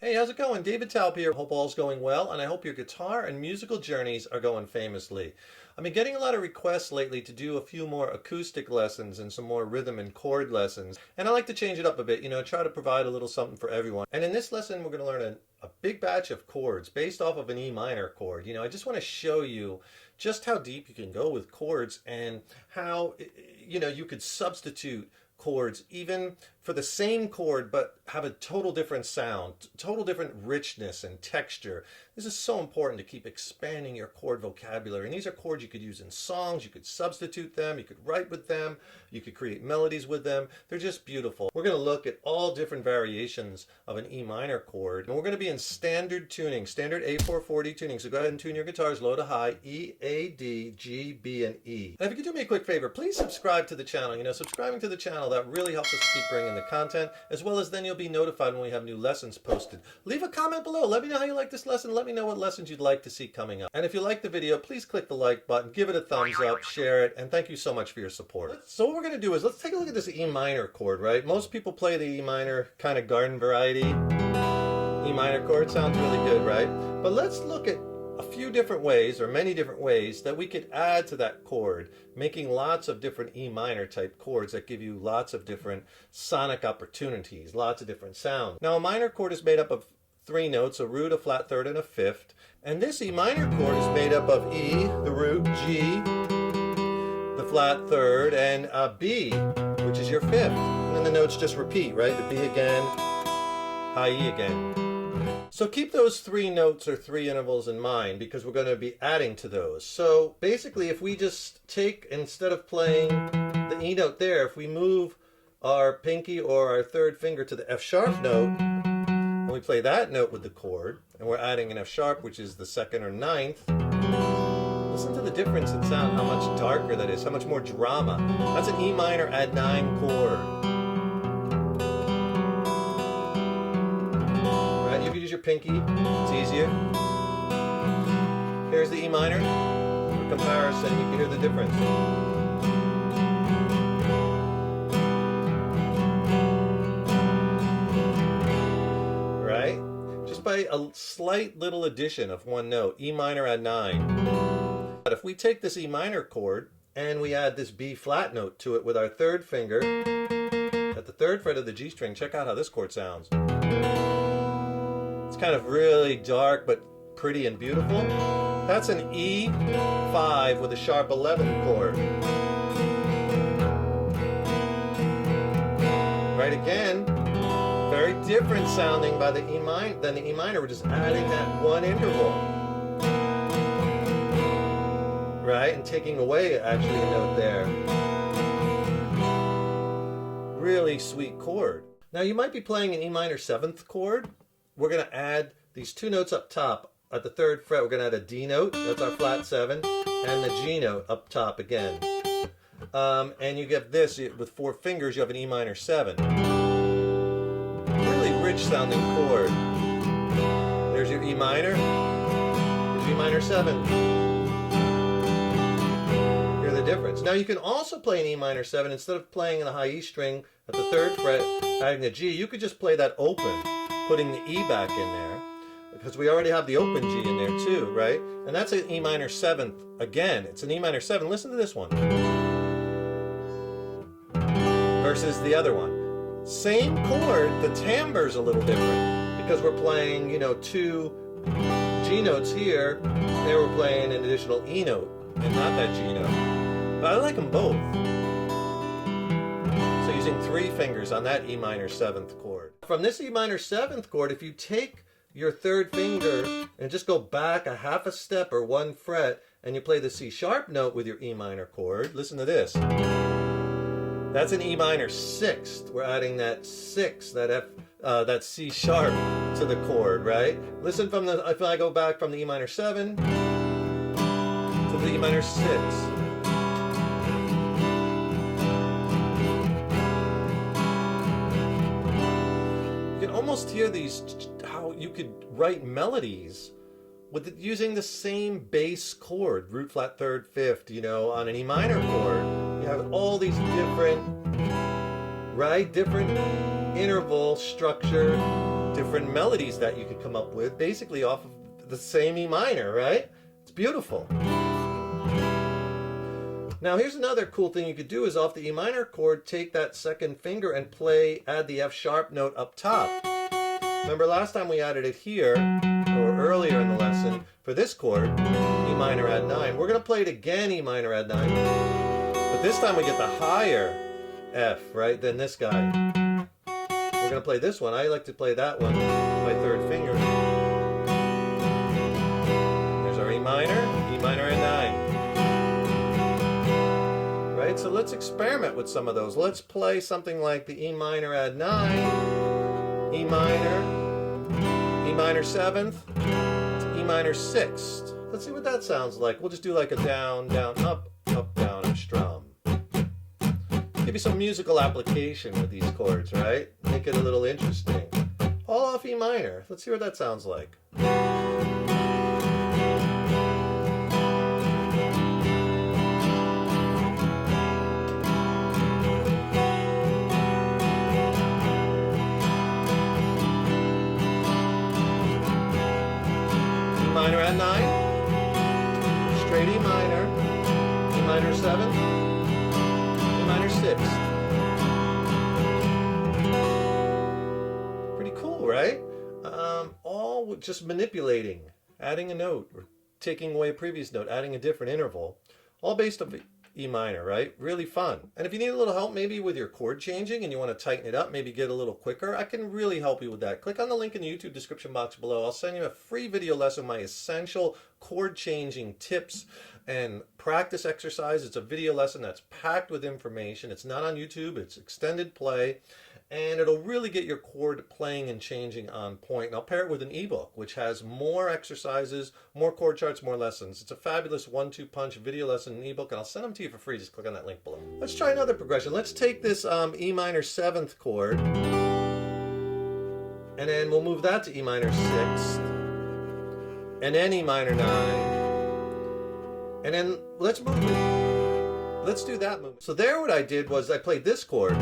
Hey, how's it going? David Taub here. Hope all's going well, and I hope your guitar and musical journeys are going famously. I've been getting a lot of requests lately to do a few more acoustic lessons and some more rhythm and chord lessons, and I like to change it up a bit, try to provide a little something for everyone. And in this lesson, we're going to learn a big batch of chords based off of an E minor chord. I just want to show you just how deep you can go with chords and how, you could substitute chords even for the same chord but have a total different sound, total different richness and texture. This is so important to keep expanding your chord vocabulary, and these are chords you could use in songs. You could substitute them, you could write with them, you could create melodies with them. They're just beautiful. We're going to look at all different variations of an E minor chord, and we're going to be in standard tuning, standard A440 tuning. So go ahead and tune your guitars low to high, E, A, D, G, B, and E. And if you could do me a quick favor, please subscribe to the channel. Subscribing to the channel, that really helps us to keep bringing the content, as well as then you'll be notified when we have new lessons posted. Leave a comment below. Let me know how you like this lesson. Let me know what lessons you'd like to see coming up. And if you like the video, please click the like button, give it a thumbs up, share it, and thank you so much for your support. So what we're going to do is let's take a look at this E minor chord, right? Most people play the E minor kind of garden variety. E minor chord sounds really good, right? But let's look at a few different ways, or many different ways, that we could add to that chord, making lots of different E minor type chords that give you lots of different sonic opportunities, lots of different sounds. Now, a minor chord is made up of three notes, a root, a flat third, and a fifth. And this E minor chord is made up of E, the root, G, the flat third, and B, which is your fifth. And then the notes just repeat, right? The B again, high E again. So keep those three notes or three intervals in mind, because we're going to be adding to those. So basically, if we just take, instead of playing the E note there, if we move our pinky or our third finger to the F sharp note, and we play that note with the chord, and we're adding an F sharp, which is the second or ninth, listen to the difference in sound, how much darker that is, how much more drama. That's an E minor add 9 chord. You could use your pinky, it's easier. Here's the E minor. For comparison, you can hear the difference. Right? Just by a slight little addition of one note, E minor add 9. But if we take this E minor chord and we add this B flat note to it with our third finger at the third fret of the G string, check out how this chord sounds. It's kind of really dark but pretty and beautiful. That's an E5 with a sharp 11 chord. Right, again, very different sounding by the E minor than the E minor. We're just adding that one interval. Right, and taking away actually a note there. Really sweet chord. Now you might be playing an E minor 7th chord. We're going to add these two notes up top. At the third fret, we're going to add a D note, that's our flat 7, and the G note up top again. And you get this, with 4 fingers, you have an E minor 7. Really rich sounding chord. There's your E minor, here's E minor 7. Hear the difference. Now you can also play an E minor 7, instead of playing in the high E string at the third fret, adding the G, you could just play that open, putting the E back in there, because we already have the open G in there too, right? And that's an E minor 7th. Again, it's an E minor 7. Listen to this one. Versus the other one. Same chord, the timbre's a little different, because we're playing, 2 G notes here, there we're playing an additional E note, and not that G note. But I like them both. So using 3 fingers on that E minor 7th chord. From this E minor 7th chord, if you take your third finger and just go back a half a step or 1 fret, and you play the C sharp note with your E minor chord, listen to this. That's an E minor 6th. We're adding that 6, that C sharp to the chord, right? Listen from the, if I go back from the E minor 7 to the E minor 6. Almost hear these, how you could write melodies with using the same bass chord, root, flat, third, fifth, on an E minor chord. You have all these different, right, different interval structure different melodies that you could come up with basically off of the same E minor, right? It's beautiful. Now here's another cool thing you could do is off the E minor chord, take that second finger and add the F sharp note up top. Remember last time we added it here, or earlier in the lesson, for this chord, E minor add 9. We're going to play it again, E minor add 9, but this time we get the higher F, right, than this guy. We're going to play this one. I like to play that one with my third finger. There's our E minor add 9. Right, so let's experiment with some of those. Let's play something like the E minor add 9, E minor 7th, E minor 6th. Let's see what that sounds like. We'll just do like a down, down, up, down, and strum. Give you some musical application with these chords, right? Make it a little interesting. All off E minor. Let's see what that sounds like. E minor add 9, straight E minor 7th, E minor 6th. Pretty cool, right? All just manipulating, adding a note, or taking away a previous note, adding a different interval, all based on E minor, right? Really fun. And if you need a little help maybe with your chord changing and you want to tighten it up, maybe get a little quicker, I can really help you with that. Click on the link in the YouTube description box below. I'll send you a free video lesson, my essential chord changing tips and practice exercise. It's a video lesson that's packed with information. It's not on YouTube, it's extended play. And it'll really get your chord playing and changing on point. And I'll pair it with an ebook, which has more exercises, more chord charts, more lessons. It's a fabulous 1-2 punch video lesson and ebook, and I'll send them to you for free. Just click on that link below. Let's try another progression. Let's take this E minor 7th chord, and then we'll move that to E minor 6th, and then E minor 9, and then let's do that move. So there what I did was I played this chord.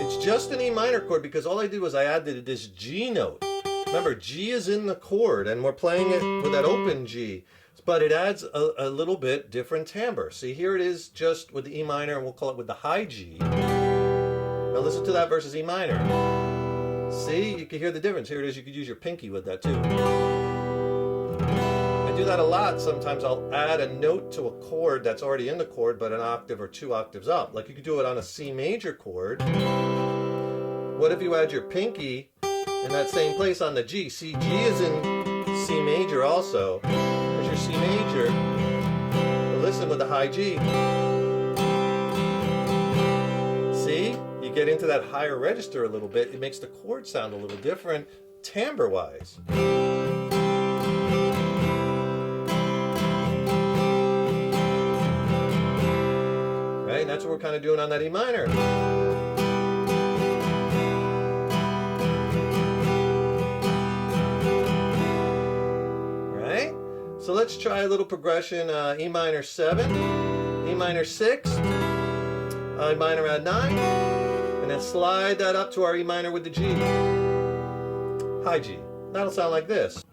It's just an E minor chord because all I did was I added this G note. Remember, G is in the chord and we're playing it with that open G, but it adds a little bit different timbre. See, here it is just with the E minor, and we'll call it with the high G. Now listen to that versus E minor. See, you can hear the difference. Here it is, you could use your pinky with that too. I do that a lot. Sometimes I'll add a note to a chord that's already in the chord, but an octave or 2 octaves up. Like you could do it on a C major chord. What if you add your pinky in that same place on the G? See, G is in C major also. There's your C major. But listen with the high G. See? You get into that higher register a little bit. It makes the chord sound a little different timbre-wise. Right? And that's what we're kind of doing on that E minor. So let's try a little progression, E minor 7, E minor 6, E minor add 9, and then slide that up to our E minor with the G. High G. That'll sound like this.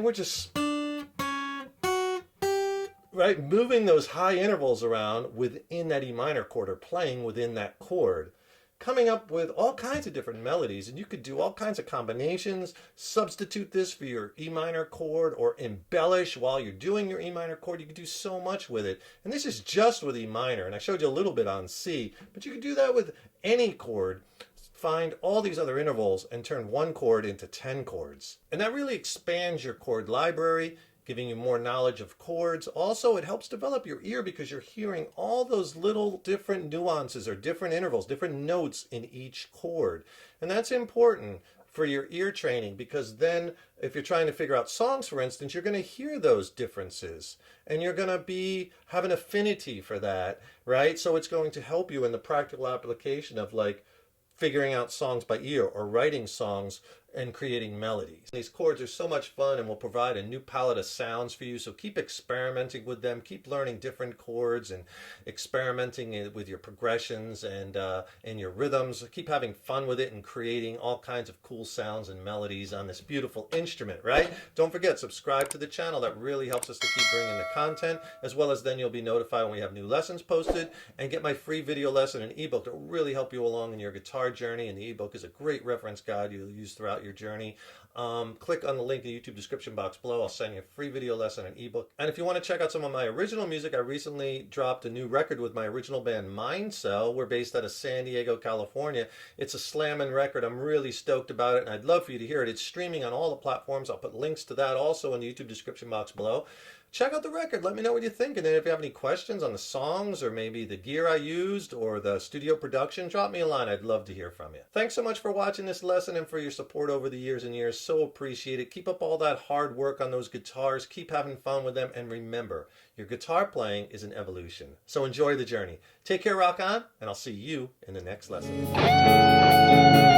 We're just moving those high intervals around within that E minor chord, or playing within that chord, coming up with all kinds of different melodies. And you could do all kinds of combinations, substitute this for your E minor chord, or embellish while you're doing your E minor chord. You could do so much with it. And this is just with E minor, and I showed you a little bit on C, but you could do that with any chord. Find all these other intervals and turn one chord into 10 chords. And that really expands your chord library, giving you more knowledge of chords. Also, it helps develop your ear because you're hearing all those little different nuances or different intervals, different notes in each chord. And that's important for your ear training, because then if you're trying to figure out songs, for instance, you're going to hear those differences and you're going to have an affinity for that, right? So it's going to help you in the practical application of like figuring out songs by ear or writing songs and creating melodies. These chords are so much fun and will provide a new palette of sounds for you, so keep experimenting with them, keep learning different chords and experimenting with your progressions and your rhythms. Keep having fun with it and creating all kinds of cool sounds and melodies on this beautiful instrument, right? Don't forget, subscribe to the channel. That really helps us to keep bringing the content, as well as then you'll be notified when we have new lessons posted, and get my free video lesson and ebook that will really help you along in your guitar journey. And the ebook is a great reference guide you'll use throughout your journey. Click on the link in the YouTube description box below. I'll send you a free video lesson and ebook. And if you want to check out some of my original music, I recently dropped a new record with my original band Mindcell. We're based out of San Diego, California. It's a slamming record. I'm really stoked about it, and I'd love for you to hear it. It's streaming on all the platforms. I'll put links to that also in the YouTube description box below. Check out the record. Let me know what you think. And then if you have any questions on the songs or maybe the gear I used or the studio production, drop me a line. I'd love to hear from you. Thanks so much for watching this lesson and for your support over the years and years. So appreciate it. Keep up all that hard work on those guitars. Keep having fun with them. And remember, your guitar playing is an evolution. So enjoy the journey. Take care, rock on, and I'll see you in the next lesson.